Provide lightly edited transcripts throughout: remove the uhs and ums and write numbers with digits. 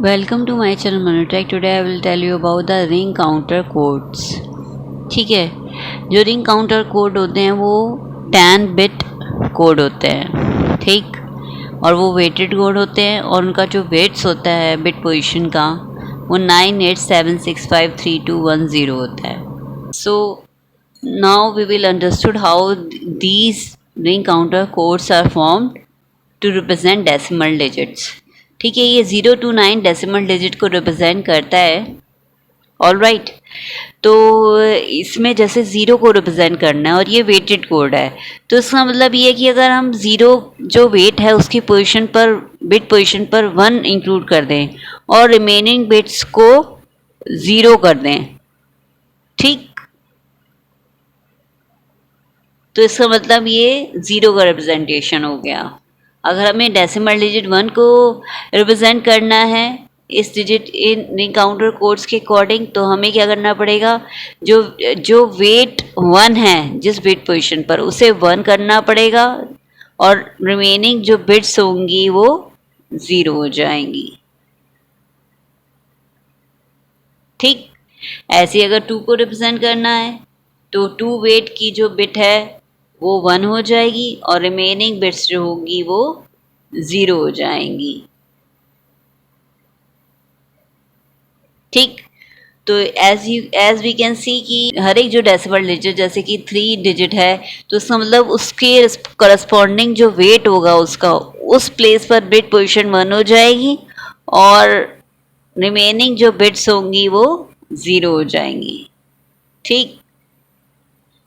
Welcome to my channel Monotech. Today I will tell you about the ring counter codes. ठीक है, जो ring counter code होते हैं वो 10 बिट कोड होते हैं, ठीक, और वो वेटेड कोड होते हैं और उनका जो वेट्स होता है बिट पोजीशन का वो 9876532110 होता है। So now we will understood how these ring counter codes are formed to represent decimal digits. ठीक है, ये 0 to 9 डेसिमल डिजिट को रिप्रेजेंट करता है। ऑल राइट, तो इसमें जैसे 0 को रिप्रेजेंट करना है और ये वेटेड कोड है, तो इसका मतलब ये है कि अगर हम 0 जो वेट है उसकी पोजीशन पर, बिट पोजीशन पर 1 इंक्लूड कर दें और रिमेनिंग बिट्स को 0 कर दें, ठीक, तो इसका मतलब ये 0 का रिप्रेजेंटेशन हो गया। अगर हमें डेसिमल डिजिट 1 को रिप्रेजेंट करना है इस digit in ring counter codes के अकॉर्डिंग, तो हमें क्या करना पड़ेगा, जो जो वेट 1 है जिस बिट पोजीशन पर उसे 1 करना पड़ेगा और रिमेनिंग जो बिट्स होंगी वो 0 हो जाएंगी। ठीक, ऐसे अगर 2 को रिप्रेजेंट करना है तो 2 वेट की जो बिट है वो 1 हो जाएगी और रिमेनिंग बिट्स जो होगी वो 0 हो जाएंगी। ठीक, तो एज वी कैन सी कि हर एक जो डेसिमल डिजिट जैसे कि 3 डिजिट है तो इसका मतलब उसके करस्पॉन्डिंग जो वेट होगा उसका उस प्लेस पर बिट पोजीशन 1 हो जाएगी और रिमेनिंग जो बिट्स होंगी वो 0 हो जाएंगी। ठीक,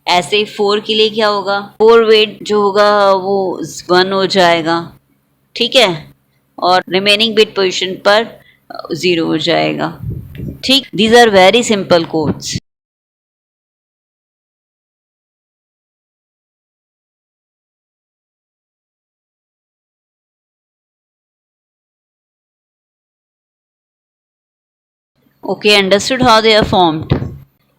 ऐसे ही 4 के लिए क्या होगा, 4 वेट जो होगा वो 1 हो जाएगा, ठीक है, और रिमेनिंग बिट पोजीशन पर 0 हो जाएगा। ठीक, these are very simple codes. Okay, understood how they are formed.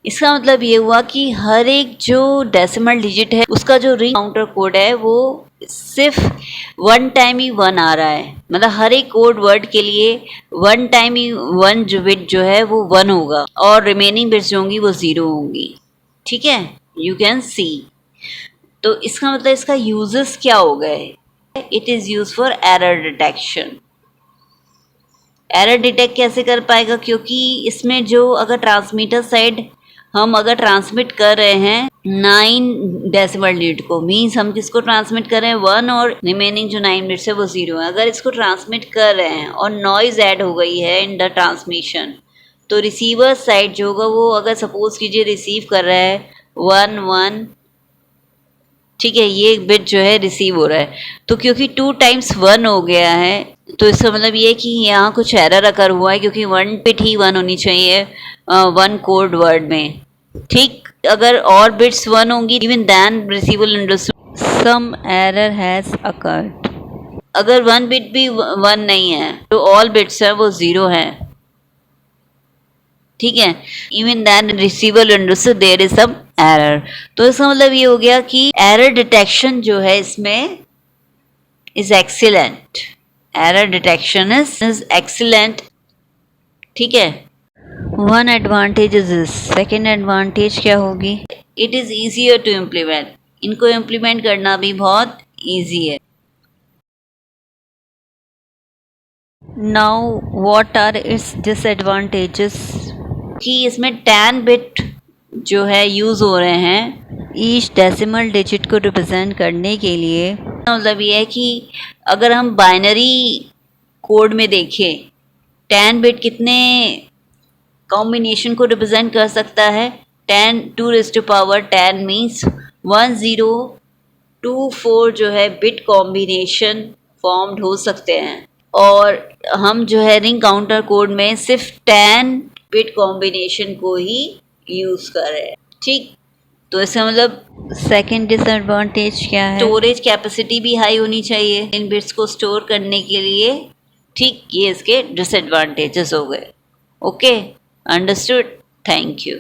इसका मतलब ये हुआ कि हर एक जो डेसिमल डिजिट है उसका जो रिंग काउंटर कोड है वो सिर्फ 1 टाइम ही 1 आ रहा है, मतलब हर एक कोड वर्ड के लिए 1 टाइम ही 1 जो बिट जो है वो 1 होगा और रिमेनिंग बिट्स जो होंगी वो 0 होंगी। ठीक है, यू कैन सी। तो इसका मतलब इसका यूजेस क्या हो गए, it is use for error detection. Error detect कैसे कर पाएगा, क्योंकि इसमें जो अगर ट्रांसमीटर साइड हम अगर ट्रांसमिट कर रहे हैं 9 डेसिमल डिजिट को, मीन्स हम किसको ट्रांसमिट कर रहे हैं 1 और रिमेनिंग जो 9 बिट्स है वो 0 है। अगर इसको ट्रांसमिट कर रहे हैं और नॉइज ऐड हो गई है इन द ट्रांसमिशन, तो रिसीवर साइड जो होगा वो अगर सपोज कीजिए रिसीव कर रहा है 1 1, ठीक है, ये बिट जो है रिसीव हो रहा है, तो क्योंकि 2 टाइम्स 1 हो गया है तो इसका मतलब ये है कि यहाँ कुछ एरर अकर हुआ है, क्योंकि 1 बिट ही 1 होनी चाहिए 1 कोड वर्ड में। ठीक, अगर और बिट्स 1 होंगी even then receiver understood some error has occurred. अगर 1 बिट भी 1 नहीं है तो ऑल बिट्स हैं वो 0 हैं। ठीक है, even then receiver understood there is some error. तो इसका मतलब ये हो गया कि एरर डिटेक्शन जो है इसमें is excellent, error detection is excellent. ठीक है, one advantage is this, second advantage क्या होगी, it is easier to implement, इनको इम्प्लीमेंट करना भी बहुत ईजी है। Now what are its disadvantages, कि इसमें 10 बिट जो है यूज़ हो रहे हैं ईच डेसिमल डिजिट को रिप्रेजेंट करने के लिए। मतलब ये है कि अगर हम बाइनरी कोड में देखें 10 बिट कितने कॉम्बिनेशन को रिप्रेजेंट कर सकता है, 10 2⁻10 मीन्स 1024 जो है बिट कॉम्बिनेशन फॉर्म्ड हो सकते हैं, और हम जो है रिंग काउंटर कोड में सिर्फ 10 बिट कॉम्बिनेशन को ही यूज़ कर रहे हैं। ठीक, तो इसका मतलब सेकंड डिसएडवांटेज क्या है, स्टोरेज कैपेसिटी भी हाई होनी चाहिए इन बिट्स को स्टोर करने के लिए। ठीक, ये इसके डिसएडवांटेजेस हो गए। Okay, understood, thank you.